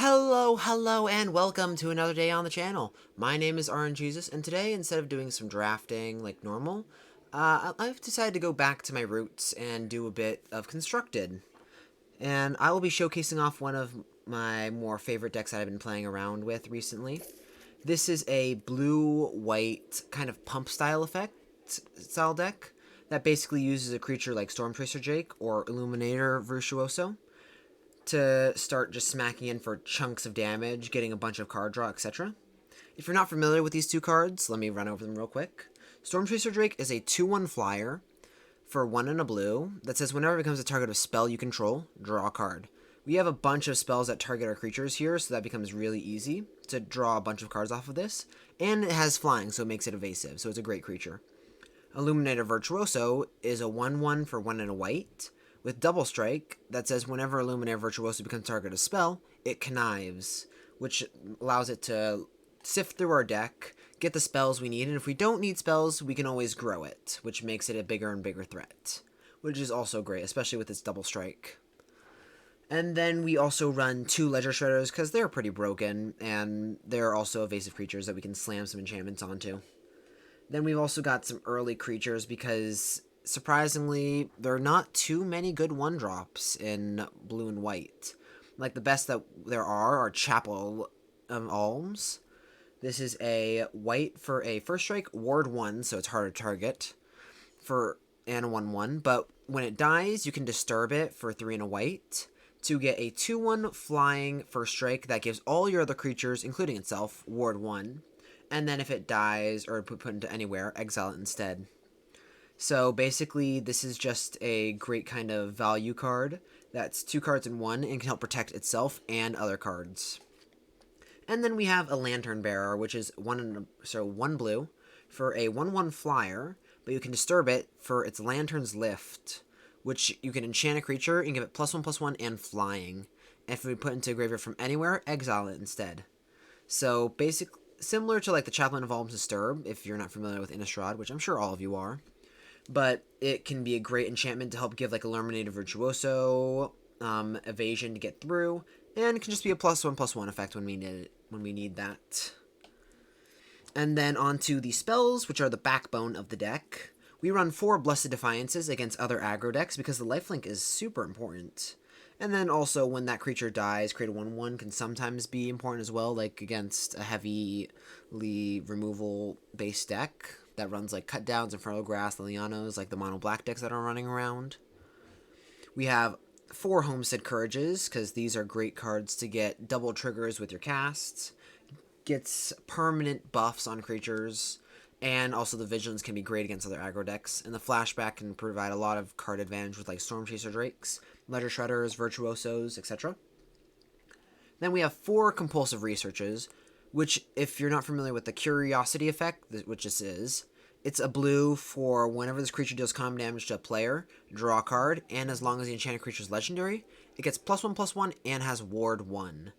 Hello, and welcome to another day on the channel. My name is RNJesus, and today, instead of doing some drafting like normal, I've decided to go back to my roots and do a bit of constructed. And I will be showcasing off one of my more favorite decks that I've been playing around with recently. This is a blue-white kind of pump style effect style deck that basically uses a creature like Storm Tracer Drake or Illuminator Virtuoso to start just smacking in for chunks of damage, getting a bunch of card draw, etc. If you're not familiar with these two cards, let me run over them real quick. Storm Tracer Drake is a 2/1 flyer for 1 and a blue that says whenever it becomes a target of spell you control, draw a card. We have a bunch of spells that target our creatures here, so that becomes really easy to draw a bunch of cards off of this. And it has flying, so it makes it evasive, so it's a great creature. Illuminator Virtuoso is a 1/1 for 1 and a white with double strike that says whenever Illuminator Virtuoso becomes target of a spell, it connives, which allows it to sift through our deck, get the spells we need, and if we don't need spells, we can always grow it, which makes it a bigger and bigger threat, which is also great, especially with its double strike. And then we also run 2 Ledger Shredders because they're pretty broken, and they're also evasive creatures that we can slam some enchantments onto. Then we've also got some early creatures because, surprisingly, there are not too many good 1-drops in blue and white. Like, the best that there are Chapel Alms. This is a white for a first strike, ward 1, so it's harder to target, and a 1/1. But when it dies, you can disturb it for 3 and a white to get a 2/1 flying first strike that gives all your other creatures, including itself, ward 1. And then if it dies or put into anywhere, exile it instead. So basically, this is just a great kind of value card that's 2 cards in 1 and can help protect itself and other cards. And then we have a Lantern Bearer, which is 1 blue for a 1/1 flyer, but you can disturb it for its Lantern's Lift, which you can enchant a creature and give it +1/+1 and flying. If we put into a graveyard from anywhere, exile it instead. So basically, similar to like the Chaplain of Alms Disturb, if you're not familiar with Innistrad, which I'm sure all of you are. But it can be a great enchantment to help give like Illuminator Virtuoso evasion to get through, and it can just be a +1/+1 effect when we need that. And then onto the spells, which are the backbone of the deck. We run 4 Blessed Defiances against other aggro decks because the lifelink is super important. And then also, when that creature dies, create a 1/1 can sometimes be important as well, like against a heavily removal-based deck that runs like Cut Downs, Infernal Grass, Lilianos, like the mono black decks that are running around. We have 4 Homestead Courages, because these are great cards to get double triggers with your casts. Gets permanent buffs on creatures, and also the Vigilance can be great against other aggro decks, and the Flashback can provide a lot of card advantage with like Storm Chaser Drakes, Ledger Shredders, Virtuosos, etc. Then we have 4 Compulsive Researches, which, if you're not familiar with the Curiosity effect, which this is, it's a blue for whenever this creature deals common damage to a player, draw a card, and as long as the enchanted creature is legendary, it gets +1/+1 and has ward 1.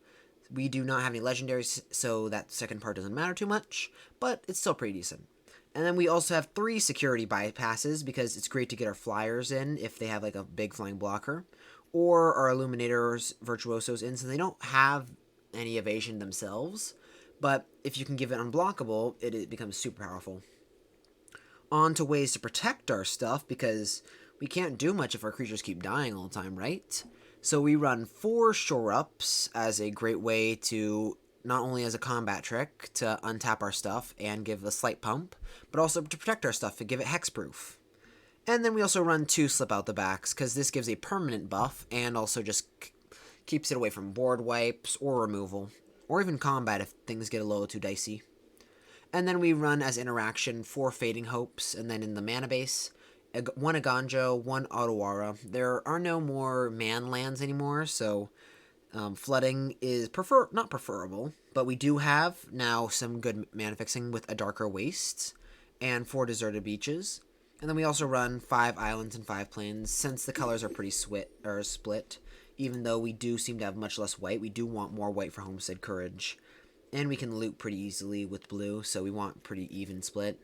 We do not have any legendaries, so that second part doesn't matter too much, but it's still pretty decent. And then we also have 3 security bypasses, because it's great to get our flyers in if they have like a big flying blocker, or our Illuminators, Virtuosos in, so they don't have any evasion themselves, but if you can give it unblockable, it becomes super powerful. On to ways to protect our stuff, because we can't do much if our creatures keep dying all the time, right? So we run 4 Shore Ups as a great way to, not only as a combat trick, to untap our stuff and give a slight pump, but also to protect our stuff and give it hexproof. And then we also run 2 Slip Out the Backs, because this gives a permanent buff and also just keeps it away from board wipes or removal, or even combat if things get a little too dicey. And then we run as interaction 4 Fading Hopes, and then in the mana base, 1 Aganjo, 1 Otawara. There are no more man lands anymore, so flooding is not preferable, but we do have now some good mana fixing with a Darker Waste and 4 Deserted Beaches. And then we also run 5 Islands and 5 Plains, since the colors are pretty split. Even though we do seem to have much less white, we do want more white for Homestead Courage. And we can loot pretty easily with blue, so we want pretty even split.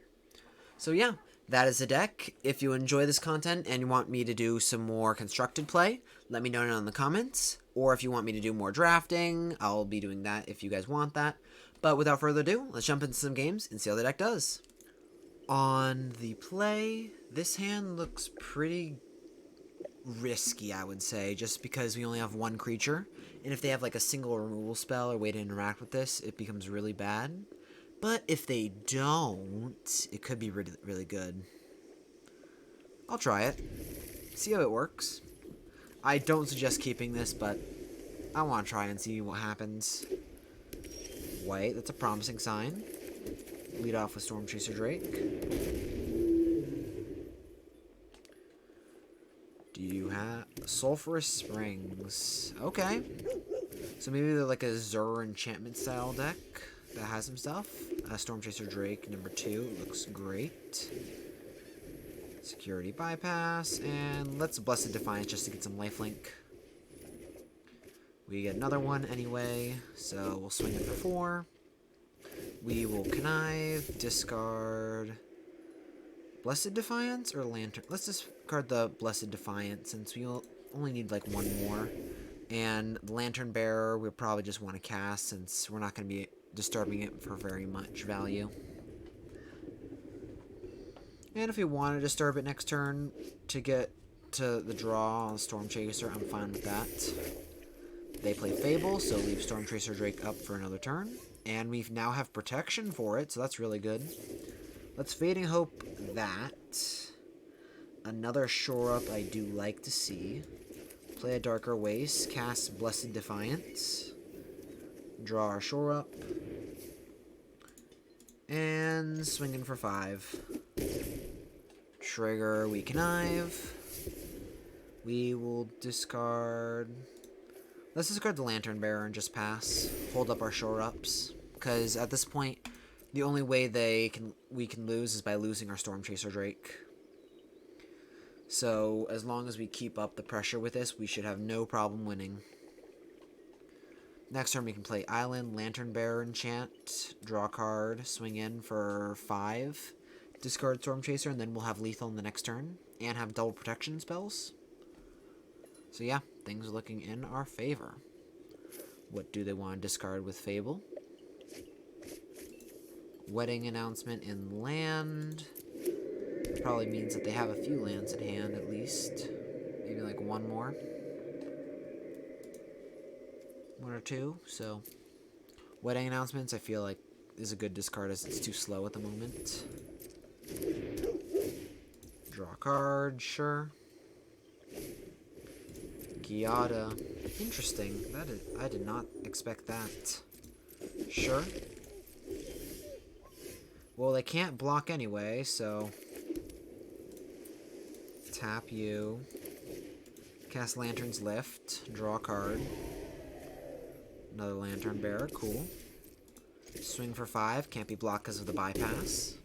So yeah, that is the deck. If you enjoy this content and you want me to do some more constructed play, Let me know in the comments, or if you want me to do more drafting, I'll be doing that if you guys want that. But without further ado, let's jump into some games and see how the deck does. On the play, this hand looks pretty risky, I would say, just because we only have one creature, and if they have like a single removal spell or way to interact with this, it becomes really bad. But if they don't, it could be really, really good. I'll try it, see how it works. I don't suggest keeping this, but I want to try and see what happens. White, that's a promising sign. Lead off with Storm Chaser Drake. Do you have Sulphurous Springs? Okay. So maybe they're like a Zur enchantment style deck that has some stuff. Storm Chaser Drake, number 2, looks great. Security Bypass, and let's Blessed Defiance just to get some lifelink. We get another one anyway, so we'll swing it for 4. We will Connive, discard Blessed Defiance or Lantern. Let's discard the Blessed Defiance since we only need like one more. And the Lantern Bearer we'll probably just want to cast since we're not going to be disturbing it for very much value. And if we want to disturb it next turn to get to the draw on Storm Chaser, I'm fine with that. They play Fable, so leave Storm Chaser Drake up for another turn. And we now have protection for it, so that's really good. Let's Fading Hope that. Another Shore Up I do like to see. Play a Darker Waste, cast Blessed Defiance. Draw our Shore Up. And swing in for 5. Trigger, we Connive. We will discard. Let's discard the Lantern Bearer and just pass. Hold up our Shore Ups. Because at this point, the only way we can lose is by losing our Storm Chaser Drake. So as long as we keep up the pressure with this, we should have no problem winning. Next turn we can play Island, Lantern Bearer enchant, draw a card, swing in for 5, discard Storm Chaser, and then we'll have lethal in the next turn, and have double protection spells. So yeah, things are looking in our favor. What do they want to discard with Fable? Wedding Announcement in land. Probably means that they have a few lands at hand at least. Maybe like one more. 1 or 2, so Wedding Announcements I feel like is a good discard as it's too slow at the moment. Draw a card, sure. Giada, interesting. I did not expect that. Sure. Well, they can't block anyway, so tap you. Cast Lantern's Lift, draw a card. Another Lantern Bearer, cool. Swing for 5, can't be blocked because of the bypass.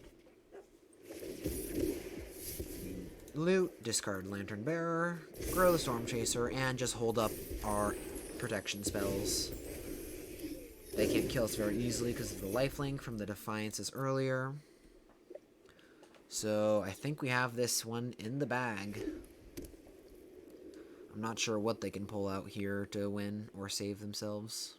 Loot, discard Lantern Bearer, grow the Storm Chaser, and just hold up our protection spells. They can't kill us very easily because of the lifelink from the Defiances earlier. So I think we have this one in the bag. I'm not sure what they can pull out here to win or save themselves.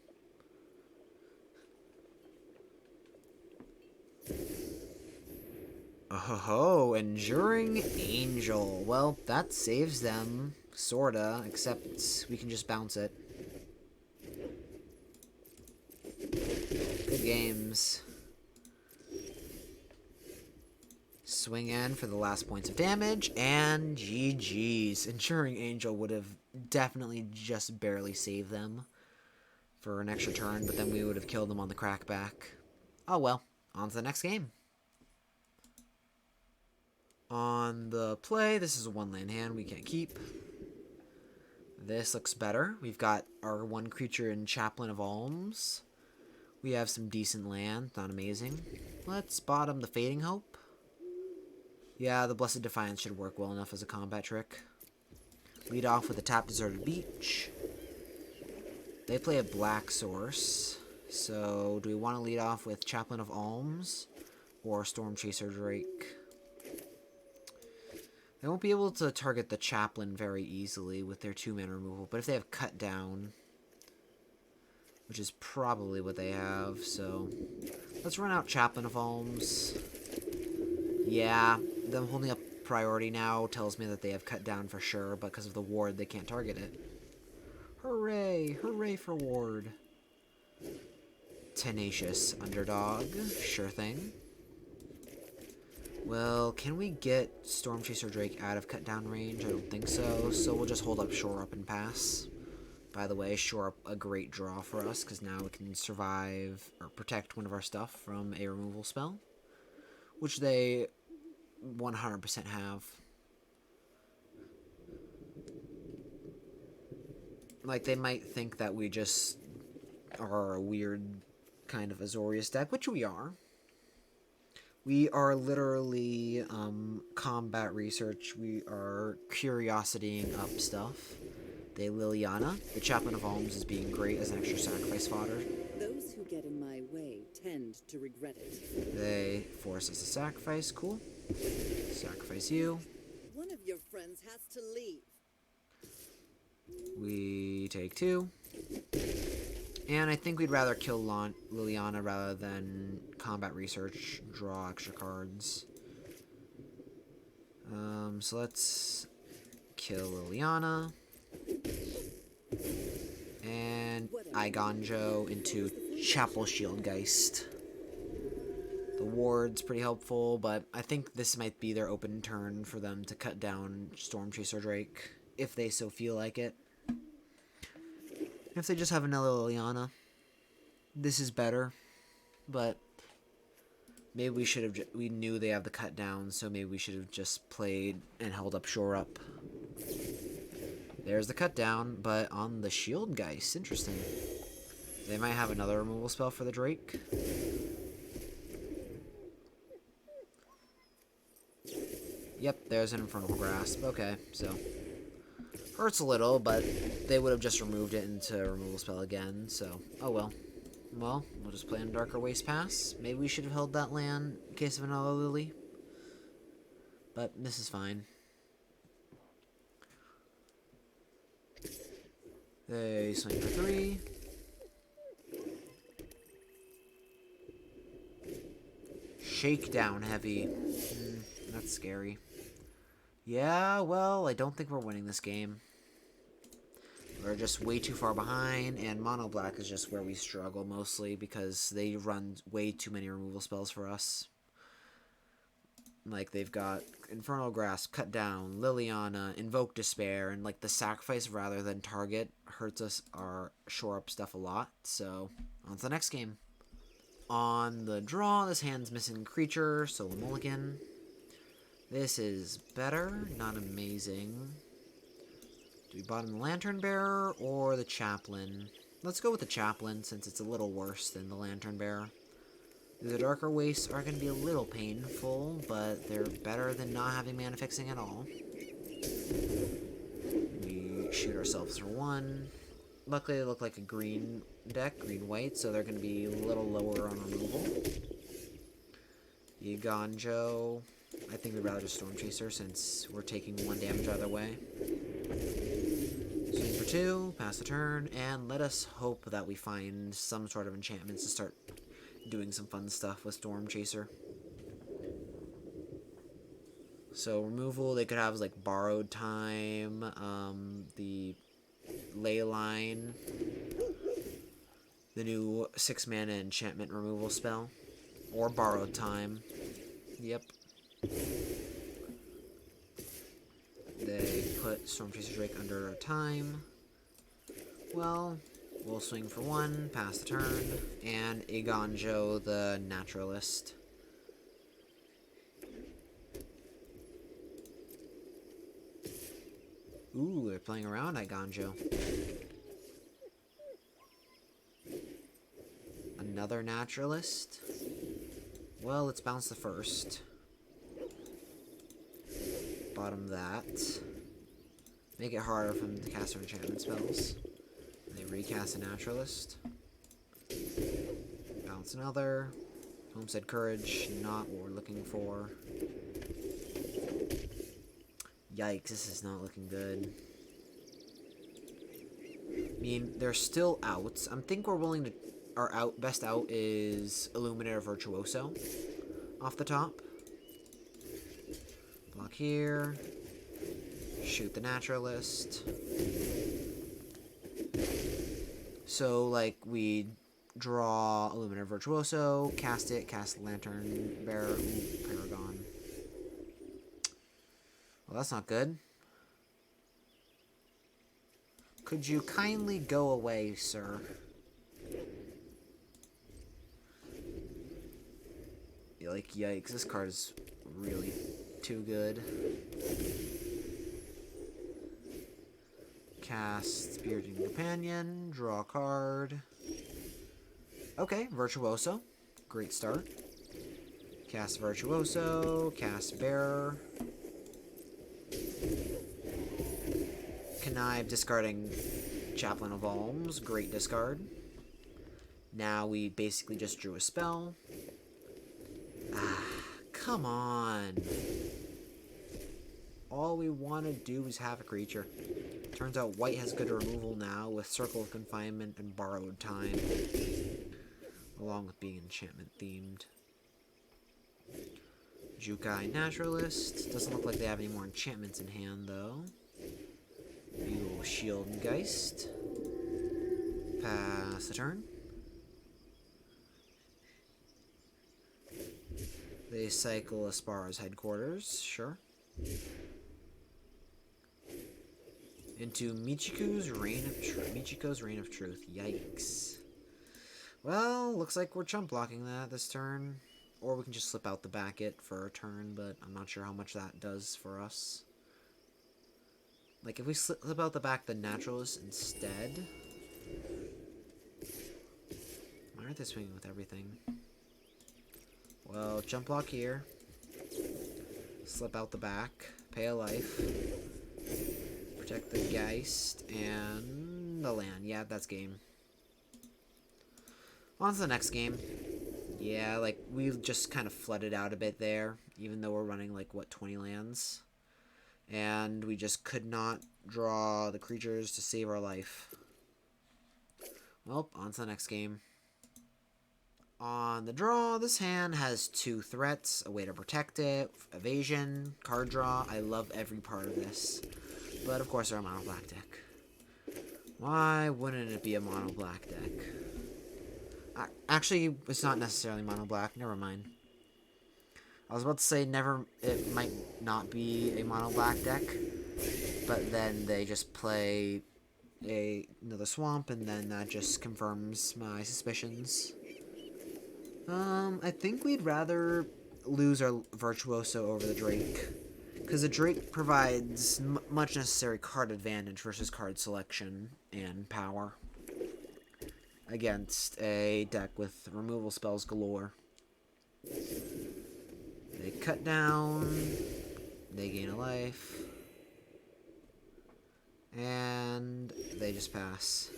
Oh, Enduring Angel. Well, that saves them, sorta, except we can just bounce it. Good games. Swing in for the last points of damage, and GG's. Enduring Angel would have definitely just barely saved them for an extra turn, but then we would have killed them on the crackback. Oh well, on to the next game. On the play, this is a 1-land hand we can't keep. This looks better. We've got our 1 creature in Chaplain of Alms. We have some decent land, not amazing. Let's bottom the Fading Hope. Yeah, the Blessed Defiance should work well enough as a combat trick. Lead off with a Tap Deserted Beach. They play a black source. So, do we want to lead off with Chaplain of Alms or Storm Chaser Drake? They won't be able to target the chaplain very easily with their 2-mana removal, but if they have cut down, which is probably what they have, so let's run out Chaplain of Alms. Yeah, them holding up priority now tells me that they have cut down for sure, but because of the ward, they can't target it. Hooray! Hooray for ward. Tenacious underdog. Sure thing. Well, can we get Stormchaser Drake out of cut down range? I don't think so, so we'll just hold up Shore Up and pass. By the way, Shore Up a great draw for us, because now we can survive or protect one of our stuff from a removal spell, which they 100% have. Like, they might think that we just are a weird kind of Azorius deck, which we are. We are literally combat research. We are curiositying up stuff. They Liliana. The Chaplain of Alms is being great as an extra sacrifice fodder. Those who get in my way tend to regret it. They force us to sacrifice. Cool. Sacrifice you. One of your friends has to leave. We take 2. And I think we'd rather kill Liliana rather than combat research, draw extra cards. So let's kill Liliana. And Igonjo into Chapel Shieldgeist. The ward's pretty helpful, but I think this might be their open turn for them to cut down Stormchaser Drake, if they so feel like it. If they just have another Liliana, this is better, but maybe we should have. We knew they have the cut down, so maybe we should have just played and held up Shore Up. There's the cut down, but on the Shieldgeist, interesting. They might have another removal spell for the Drake. Yep, there's an Infernal Grasp. Okay, so hurts a little, but they would have just removed it into a removal spell again, so oh well. Well, we'll just play on Darker Waste Pass. Maybe we should have held that land in case of another Lily. But this is fine. They swing for 3. Shakedown heavy. That's scary. Yeah, well, I don't think we're winning this game. We're just way too far behind, and Mono Black is just where we struggle mostly because they run way too many removal spells for us. Like, they've got Infernal Grasp, Cut Down, Liliana, Invoke Despair, and like the sacrifice rather than target hurts us our Shore Up stuff a lot. So, on to the next game. On the draw, this hand's missing creature, so we'll mulligan. This is better, not amazing. Do we bottom the Lantern Bearer or the Chaplain? Let's go with the Chaplain since it's a little worse than the Lantern Bearer. The Darker Wastes are going to be a little painful, but they're better than not having mana fixing at all. We shoot ourselves for 1. Luckily, they look like a green deck, green-white, so they're going to be a little lower on removal. Yiganjo. I think we'd rather just Stormchaser since we're taking 1 damage either way. Swing for 2, pass the turn, and let us hope that we find some sort of enchantments to start doing some fun stuff with Stormchaser. So removal, they could have like Borrowed Time, the Leyline, the new 6-mana enchantment removal spell, or Borrowed Time. Yep. They put Stormchaser Drake under time. Well, we'll swing for 1, pass the turn, and Igonjo the Naturalist. Ooh, they're playing around Igonjo. Another Naturalist. Well, let's bounce the first. Bottom that. Make it harder for them to cast their enchantment spells. They recast a Naturalist. Bounce another. Homestead Courage, not what we're looking for. Yikes, this is not looking good. I mean, they're still outs. I think we're willing to... Our best out is Illuminator Virtuoso off the top. Block here. Shoot the Naturalist. So, like, we draw Illuminator Virtuoso, cast it, cast Lantern Bearer, Paragon. Well, that's not good. Could you kindly go away, sir? Like, yikes, this card is really too good. Cast Spiriting Companion, draw a card. Okay, Virtuoso. Great start. Cast Virtuoso, cast Bearer. Connive, discarding Chaplain of Alms. Great discard. Now we basically just drew a spell. Ah, come on. All we want to do is have a creature. Turns out white has good removal now with Circle of Confinement and Borrowed Time. Along with being enchantment themed. Jukai Naturalist. Doesn't look like they have any more enchantments in hand though. Buell Shield and Geist. Pass the turn. They cycle Aspara's headquarters, sure. Into Michiko's Reign of Truth. Yikes. Well, looks like we're chump blocking that this turn. Or we can just slip out the Backet for a turn, but I'm not sure how much that does for us. Like, if we slip out the back the Naturalist instead... Why aren't they swinging with everything? Well, jump block here. Slip out the back. Pay a life. Protect the Geist. And the land. Yeah, that's game. On to the next game. Yeah, like, we've just kind of flooded out a bit there. Even though we're running, like, what, 20 lands? And we just could not draw the creatures to save our life. Well, on to the next game. On the draw, this hand has 2 threats, a way to protect it, evasion, card draw. I love every part of this. But of course they're a mono black deck. Why wouldn't it be a mono black deck? Actually, it's not necessarily mono black, never mind. I was about to say it might not be a mono black deck, but then they just play another swamp and then that just confirms my suspicions. I think we'd rather lose our Virtuoso over the Drake. Because the Drake provides much necessary card advantage versus card selection and power. Against a deck with removal spells galore. They cut down. They gain a life. And they just pass.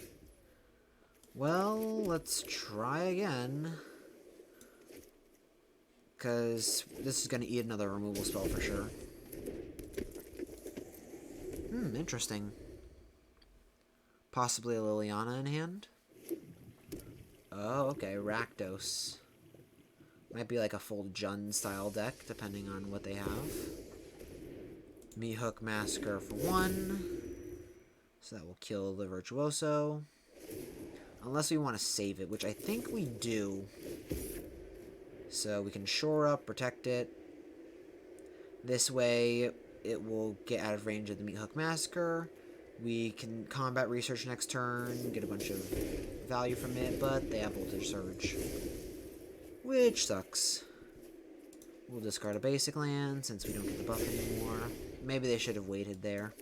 Well, let's try again. Because this is going to eat another removal spell for sure. Interesting. Possibly a Liliana in hand? Oh, okay. Rakdos. Might be like a full Jund style deck, depending on what they have. Meathook Massacre for 1. So that will kill the Virtuoso. Unless we want to save it, which I think we do. So we can shore up, protect it. This way, it will get out of range of the Meathook Massacre. We can combat research next turn, get a bunch of value from it, but they have Voltage Surge. Which sucks. We'll discard a basic land since we don't get the buff anymore. Maybe they should have waited there.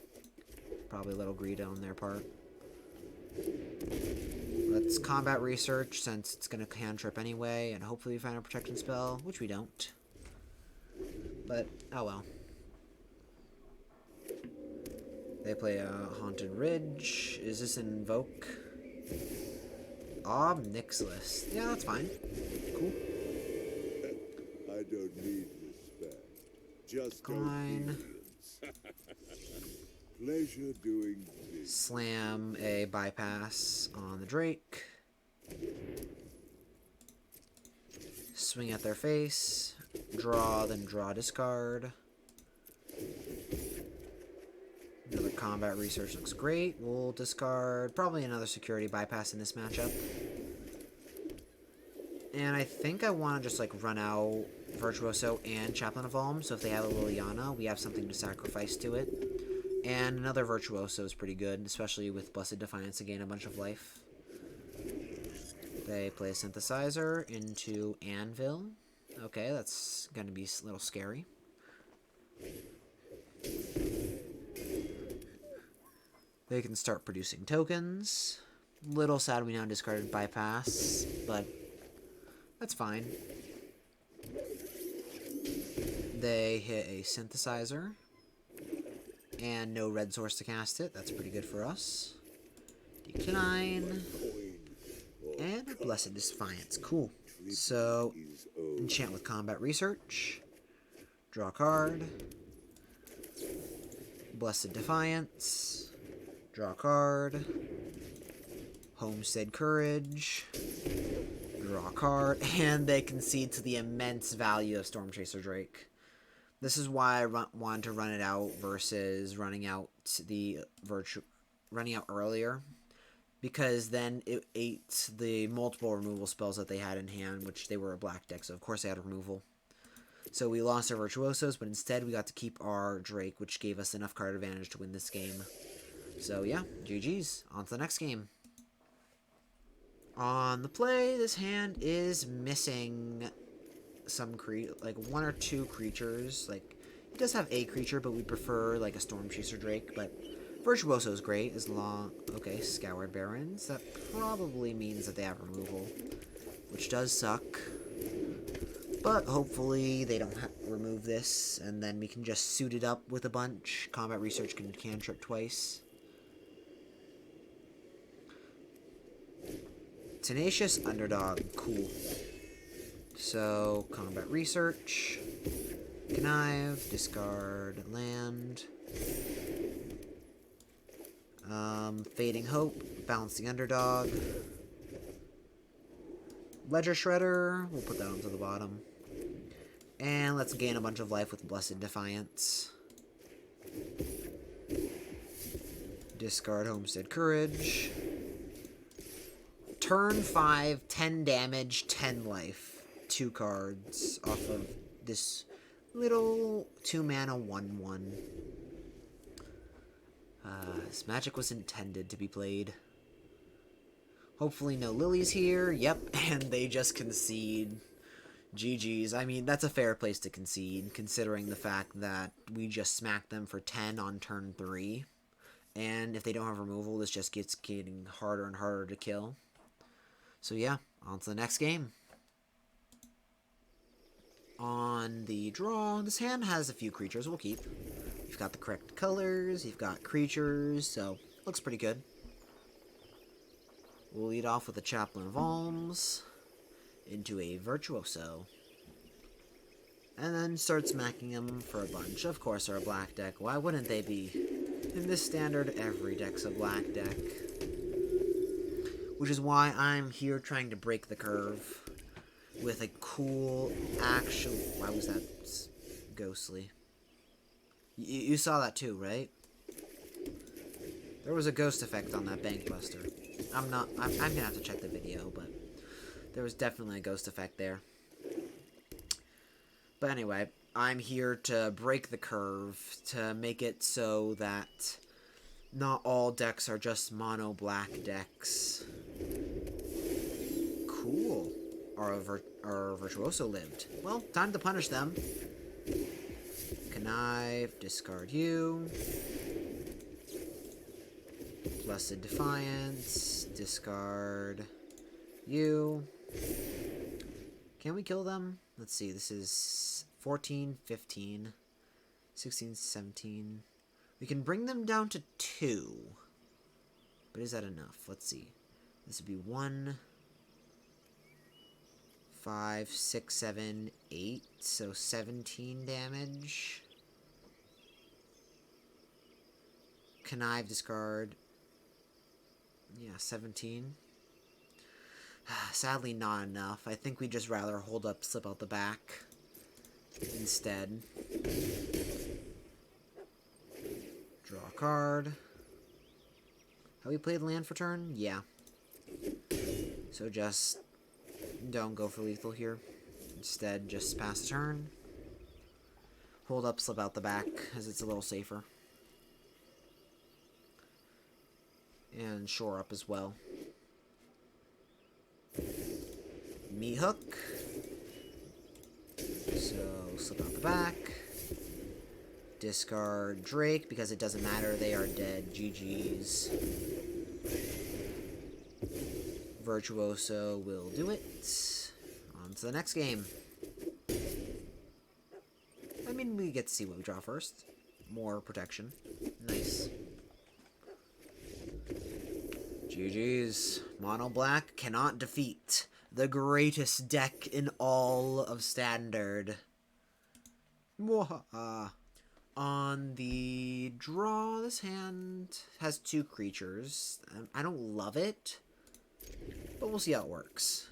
Probably a little greedy on their part. Let's combat research since it's going to cantrip anyway, and hopefully we find a protection spell, which we don't. But, oh well. They play a Haunted Ridge. Is this an Invoke? Nixilis. Yeah, that's fine. Cool. I don't need respect. Just Fine. obedience. Pleasure doing this. Slam a bypass on the Drake. Swing at their face. Draw, then draw, discard. Another combat research looks great. We'll discard probably another security bypass in this matchup. And I think I want to just like run out Virtuoso and Chaplain of Alm, so if they have a Liliana, we have something to sacrifice to it. And another Virtuoso is pretty good, especially with Blessed Defiance to gain a bunch of life. They play a Synthesizer into Anvil. Okay, that's going to be a little scary. They can start producing tokens. Little sad we now discarded Bypass, but that's fine. They hit a Synthesizer. And no red source to cast it. That's pretty good for us. Decline. And a Blessed Defiance. Cool. So, enchant with Combat Research. Draw a card. Blessed Defiance. Draw a card. Homestead Courage. Draw a card. And they concede to the immense value of Stormchaser Drake. This is why I wanted to run it out versus running out earlier, because then it ate the multiple removal spells that they had in hand, which they were a black deck, so of course they had removal. So we lost our Virtuosos, but instead we got to keep our Drake, which gave us enough card advantage to win this game. So yeah, GG's. On to the next game. On the play, this hand is missing some like one or two creatures. Like, it does have a creature, but we prefer like a Stormchaser Drake. But Virtuoso is great as long. Okay, Scoured Barrens. That probably means that they have removal, which does suck. But hopefully they don't remove this, and then we can just suit it up with a bunch. Combat Research can cantrip twice. Tenacious Underdog. Cool. So, Combat Research, Connive, discard land, Fading Hope, bounce the Underdog, Ledger Shredder, we'll put that onto the bottom, and let's gain a bunch of life with Blessed Defiance. Discard Homestead Courage. Turn 5, 10 damage, 10 life. 2 cards off of this little 2-mana 1/1. This magic was intended to be played. Hopefully no lilies here. Yep, and they just concede. GG's. I mean, that's a fair place to concede, considering the fact that we just smacked them for 10 on turn 3. And if they don't have removal, this just gets getting harder and harder to kill. So yeah, on to the next game. On the draw, this hand has a few creatures we'll keep. You've got the correct colors, you've got creatures, so looks pretty good. We'll lead off with a Chaplain of Alms into a Virtuoso. And then start smacking them for a bunch. Of course, they're a black deck. Why wouldn't they be? In this standard, every deck's a black deck. Which is why I'm here trying to break the curve with a cool actual... Why was that ghostly? You saw that too, right? There was a ghost effect on that Bankbuster. I'm gonna have to check the video, but there was definitely a ghost effect there. But anyway, I'm here to break the curve, to make it so that not all decks are just mono black decks. Cool. Our Virtuoso lived. Well, time to punish them. Connive, discard you. Blessed Defiance, discard you. Can we kill them? Let's see, this is 14, 15, 16, 17. We can bring them down to 2. But is that enough? Let's see. This would be 1, 5, 6, 7, 8. So 17 damage. Connive, discard. Yeah, 17. Sadly, not enough. I think we'd just rather hold up, slip out the back instead. Draw a card. Have we played land for turn? Yeah. So just don't go for lethal here. Instead, just pass the turn. Hold up, slip out the back, as it's a little safer. And shore up as well. Meat hook. So, slip out the back. Discard Drake, because it doesn't matter, they are dead. GG's. Virtuoso will do it. On to the next game. I mean, we get to see what we draw first. More protection. Nice. GG's. Mono Black cannot defeat the greatest deck in all of Standard. On the draw, this hand has 2 creatures. I don't love it, but we'll see how it works.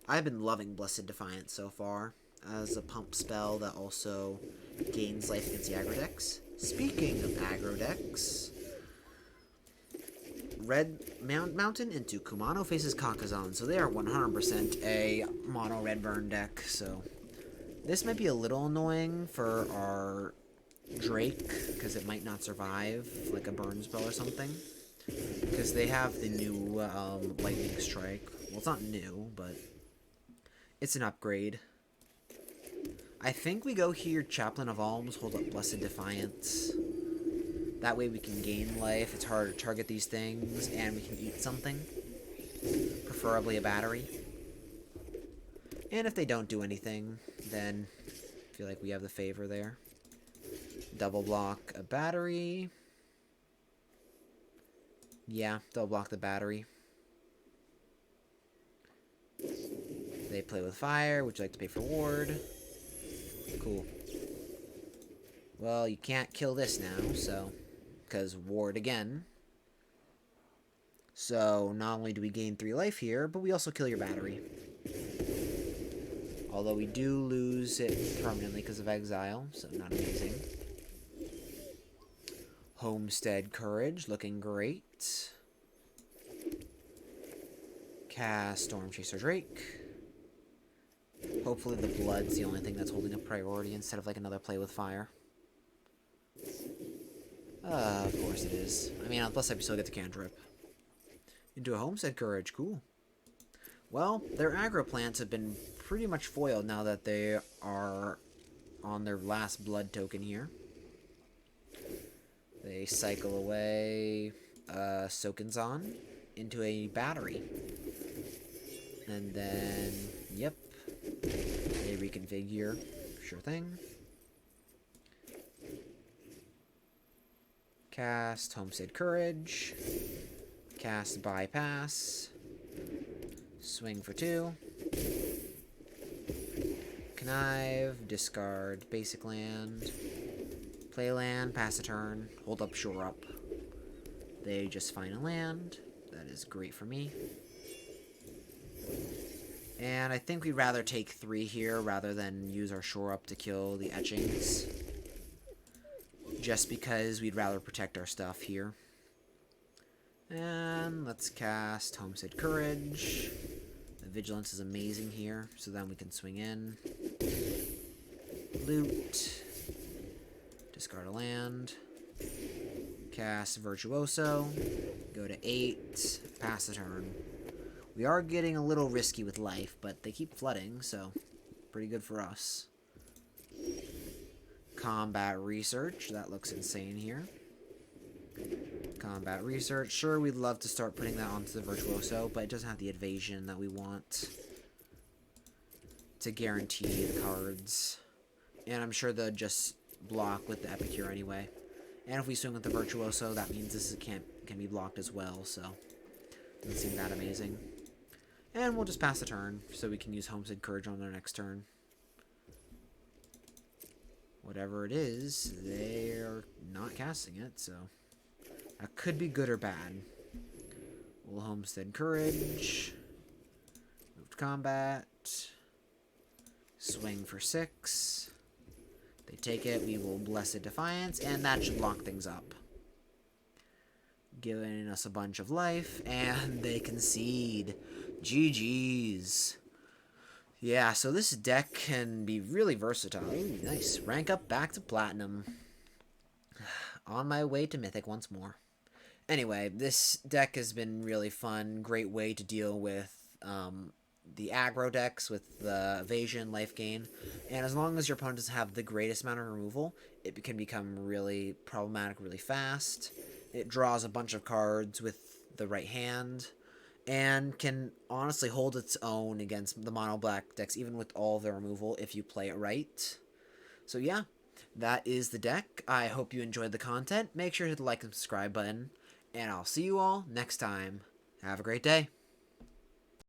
I've been loving Blessed Defiance so far as a pump spell that also gains life against the aggro decks. Speaking of aggro decks, Red Mountain into Kumano faces Kakazan, so they are 100% a mono red burn deck, so this might be a little annoying for our Drake, because it might not survive, like a burn spell or something, because they have the new Lightning Strike. Well, it's not new, but it's an upgrade. I think we go here, Chaplain of Alms, hold up Blessed Defiance. That way we can gain life, it's harder to target these things, and we can eat something. Preferably a battery. And if they don't do anything, then I feel like we have the favor there. Double block a battery. Yeah, double block the battery. They play with fire. Would you like to pay for ward? Cool. Well, you can't kill this now, so... because ward again. So, not only do we gain 3 life here, but we also kill your battery. Although we do lose it permanently because of exile, so not amazing. Homestead Courage, looking great. Cast Storm Chaser Drake. Hopefully the blood's the only thing that's holding a priority instead of like another play with fire. Of course it is. I mean, plus I still get the cantrip. Into a Homestead Courage, cool. Well, their aggro plants have been pretty much foiled now that they are on their last blood token here. They cycle away Sokenzan into a battery. And then, yep, they reconfigure. Sure thing. Cast Homestead Courage. Cast Bypass. Swing for 2. Connive. Discard basic land. Play land. Pass a turn. Hold up, shore up. They just find a land. That is great for me. And I think we'd rather take 3 here rather than use our shore up to kill the etchings. Just because we'd rather protect our stuff here. And let's cast Homestead Courage. The Vigilance is amazing here, so then we can swing in. Loot. Discard a land. Cast Virtuoso. Go to 8. Pass the turn. We are getting a little risky with life, but they keep flooding, so pretty good for us. Combat Research. That looks insane here. Combat Research. Sure, we'd love to start putting that onto the Virtuoso, but it doesn't have the evasion that we want to guarantee the cards. And I'm sure they'll just block with the Epicure anyway. And if we swing with the Virtuoso, that means this can be blocked as well, so doesn't seem that amazing. And we'll just pass the turn, so we can use Homestead Courage on their next turn. Whatever it is, they're not casting it, so That could be good or bad. We'll homestead courage. Move to combat. Swing for 6. They take it. We will Blessed Defiance, and that should lock things up. Giving us a bunch of life, and they concede. GG's. Yeah, so this deck can be really versatile. Ooh, nice. Rank up back to Platinum. On my way to Mythic once more. Anyway, this deck has been really fun. Great way to deal with the aggro decks with the evasion, life gain. And as long as your opponent doesn't have the greatest amount of removal, it can become really problematic really fast. It draws a bunch of cards with the right hand, and can honestly hold its own against the mono black decks, even with all the removal, if you play it right. So yeah, that is the deck. I hope you enjoyed the content. Make sure to hit the like and subscribe button, and I'll see you all next time. Have a great day.